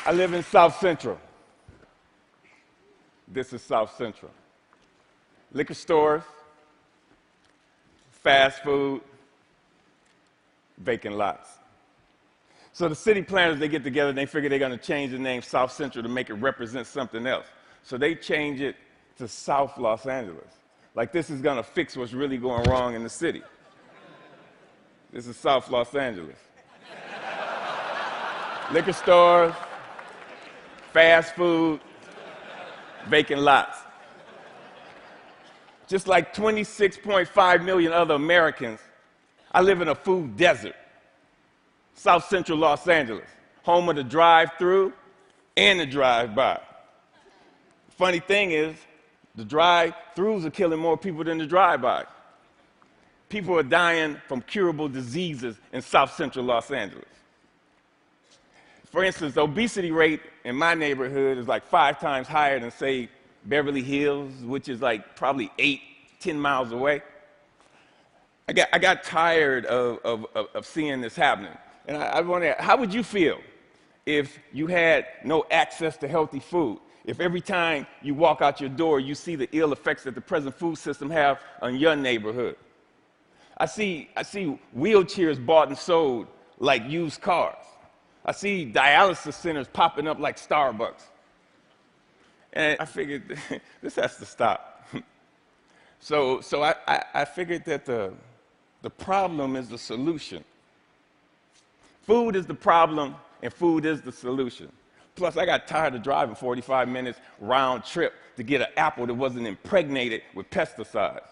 I live in South Central. This is South Central. Liquor stores, fast food, vacant lots. So the city planners, they get together and they figure they're going to change the name South Central to make it represent something else. So they change it to South Los Angeles. Like this is going to fix what's really going wrong in the city. This is South Los Angeles. Liquor stores, fast food, vacant lots. Just like 26.5 million other Americans, I live in a food desert. South Central Los Angeles, home of the drive-through and the drive-by. Funny thing is, the drive-throughs are killing more people than the drive-by. People are dying from curable diseases in South Central Los Angeles. For instance, the obesity rate in my neighborhood is like 5 times higher than, say, Beverly Hills, which is like probably 8-10 miles away. I got tired of seeing this happening. And I wonder, how would you feel if you had no access to healthy food? If every time you walk out your door, you see the ill effects that the present food system have on your neighborhood? I see wheelchairs bought and sold like used cars. I see dialysis centers popping up like Starbucks. And I figured this has to stop. So I figured that the problem is the solution. Food is the problem, and food is the solution. Plus, I got tired of driving 45 minutes round trip to get an apple that wasn't impregnated with pesticides.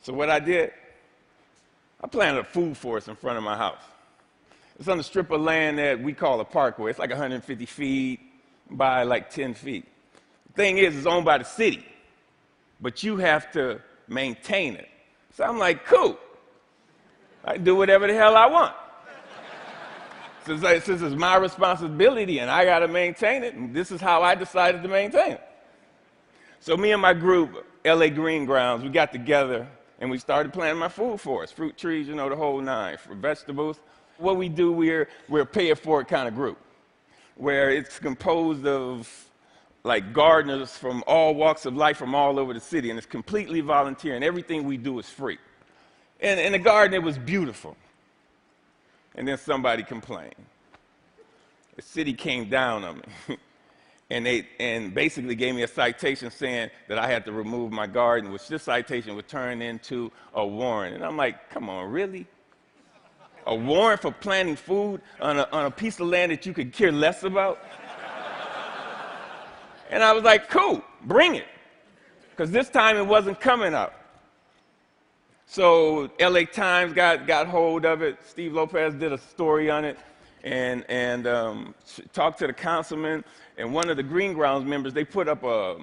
So what I did, I planted a food forest in front of my house. It's on a strip of land that we call a parkway. It's like 150 feet by like 10 feet. The thing is, it's owned by the city, but you have to maintain it. So I'm like, cool. I can do whatever the hell I want. Since it's my responsibility and I got to maintain it, and this is how I decided to maintain it. So me and my group, LA Green Grounds, we got together and we started planting my food forest, fruit trees, you know, the whole nine, for vegetables. What we do, we're a pay-it-forward kind of group, where it's composed of like gardeners from all walks of life from all over the city, and it's completely volunteer, and everything we do is free. And in the garden, it was beautiful. And then somebody complained. The city came down on me and basically gave me a citation saying that I had to remove my garden, which this citation would turn into a warrant. And I'm like, come on, really? A warrant for planting food on a piece of land that you could care less about? And I was like, cool, bring it. Because this time it wasn't coming up. So LA Times got hold of it. Steve Lopez did a story on it and talked to the councilman. And one of the Green Grounds members, they put up a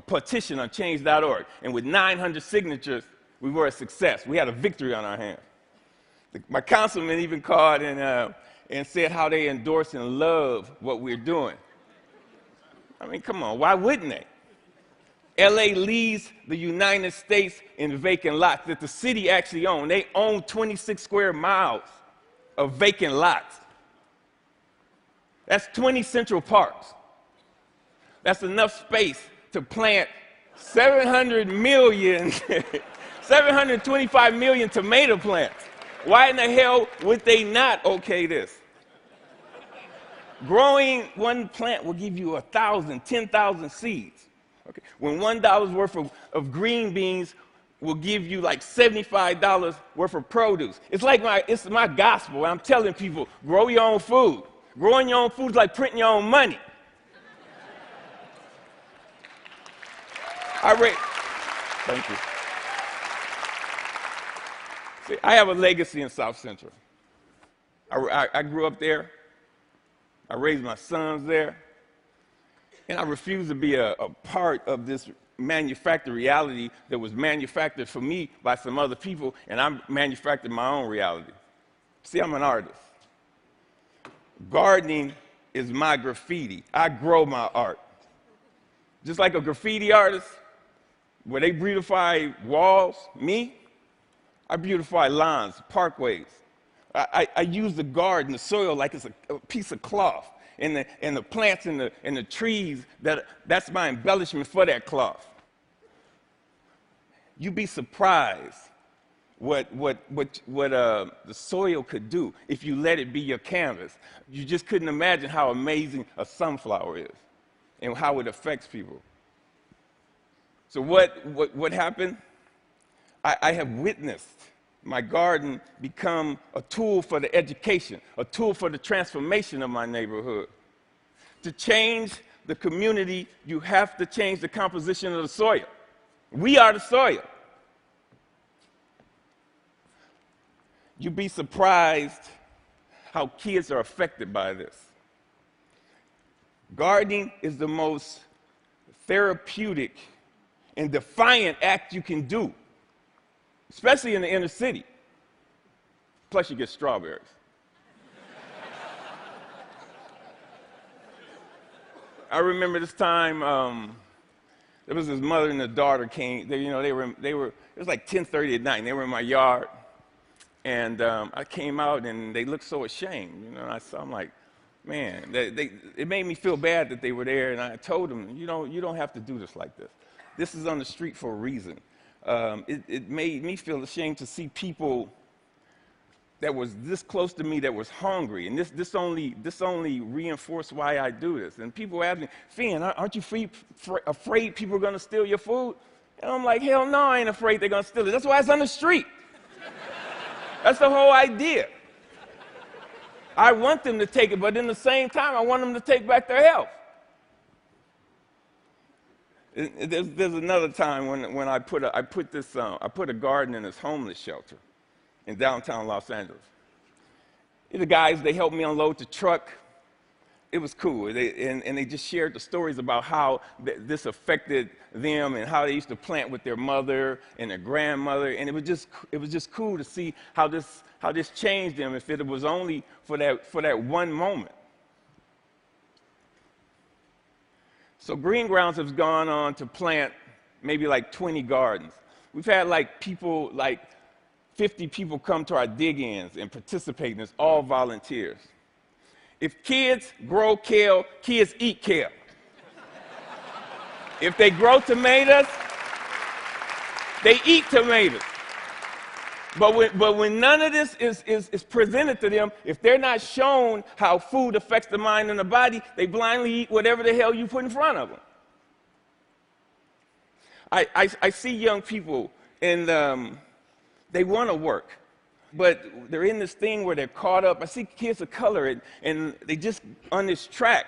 petition on change.org. And with 900 signatures, we were a success. We had a victory on our hands. My councilman even called and said how they endorse and love what we're doing. I mean, come on, why wouldn't they? LA leads the United States in vacant lots that the city actually owns. They own 26 square miles of vacant lots. That's 20 Central Parks. That's enough space to plant 725 million tomato plants. Why in the hell would they not okay this? Growing one plant will give you 1,000, 10,000 seeds. Okay. When $1 worth of green beans will give you like $75 worth of produce. It's my gospel. I'm telling people, grow your own food. Growing your own food is like printing your own money. Thank you. See, I have a legacy in South Central. I grew up there. I raised my sons there. And I refuse to be a part of this manufactured reality that was manufactured for me by some other people, and I manufactured my own reality. See, I'm an artist. Gardening is my graffiti. I grow my art. Just like a graffiti artist, where they beautify walls, me, I beautify lawns, parkways. I use the garden, the soil, like it's a piece of cloth. and the plants and the trees, that's my embellishment for that cloth. You'd be surprised what the soil could do if you let it be your canvas. You just couldn't imagine how amazing a sunflower is and how it affects people. So what happened? I have witnessed my garden become a tool for the education, a tool for the transformation of my neighborhood. To change the community, you have to change the composition of the soil. We are the soil. You'd be surprised how kids are affected by this. Gardening is the most therapeutic and defiant act you can do, especially in the inner city. Plus, you get strawberries. I remember this time, there was this mother and a daughter came. They were. It was like 10:30 at night, and they were in my yard. And I came out, and they looked so ashamed. I'm like, man, it made me feel bad that they were there. And I told them, you don't have to do this like this. This is on the street for a reason. It made me feel ashamed to see people that was this close to me that was hungry, and this only reinforced why I do this. And people ask me, Finn, aren't you afraid people are going to steal your food? And I'm like, hell no, I ain't afraid they're going to steal it. That's why it's on the street. That's the whole idea. I want them to take it, but in the same time, I want them to take back their health. There's another time when I put a garden in this homeless shelter in downtown Los Angeles. The guys, they helped me unload the truck. It was cool. They just shared the stories about how this affected them and how they used to plant with their mother and their grandmother. And it was just cool to see how this changed them if it was only for that one moment. So Green Grounds has gone on to plant maybe like 20 gardens. We've had like 50 people come to our dig-ins and participate, and it's all volunteers. If kids grow kale, kids eat kale. If they grow tomatoes, they eat tomatoes. But when none of this is presented to them, if they're not shown how food affects the mind and the body, they blindly eat whatever the hell you put in front of them. I see young people, and they want to work, but they're in this thing where they're caught up. I see kids of color, and they just on this track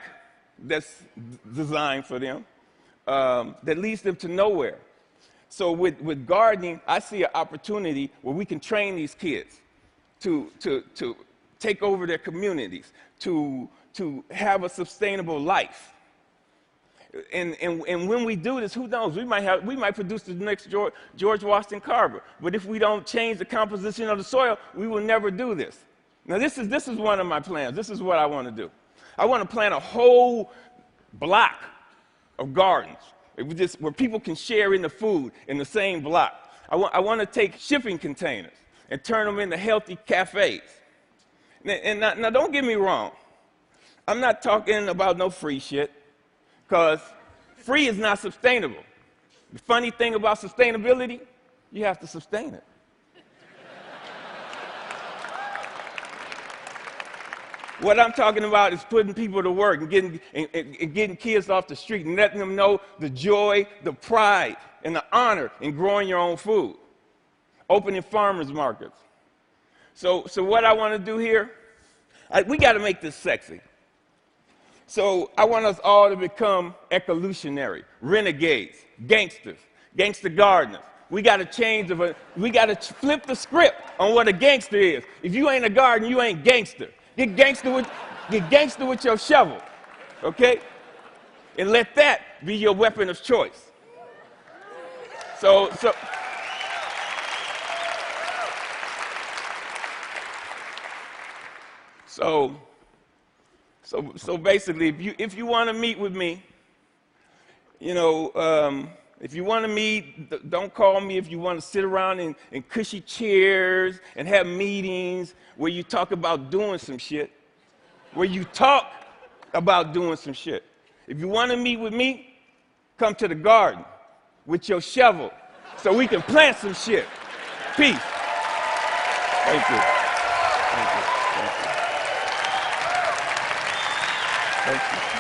that's designed for them that leads them to nowhere. So with gardening, I see an opportunity where we can train these kids to take over their communities, to have a sustainable life. And when we do this, who knows? We might produce the next George Washington Carver. But if we don't change the composition of the soil, we will never do this. Now, this is one of my plans. This is what I want to do. I want to plant a whole block of gardens where people can share in the food in the same block. I want to take shipping containers and turn them into healthy cafes. And now don't get me wrong. I'm not talking about no free shit, because free is not sustainable. The funny thing about sustainability, you have to sustain it. What I'm talking about is putting people to work and getting kids off the street and letting them know the joy, the pride, and the honor in growing your own food. Opening farmers markets. So what I want to do here, we got to make this sexy. So I want us all to become ecolutionary, renegades, gangsters, gangster gardeners. We got to we got to flip the script on what a gangster is. If you ain't a gardener, you ain't gangster. Get gangster with your shovel, okay? And let that be your weapon of choice. So basically, if you want to meet with me, if you want to meet, don't call me. If you want to sit around in cushy chairs and have meetings where you talk about doing some shit, where you talk about doing some shit. If you want to meet with me, come to the garden with your shovel so we can plant some shit. Peace. Thank you. Thank you. Thank you. Thank you.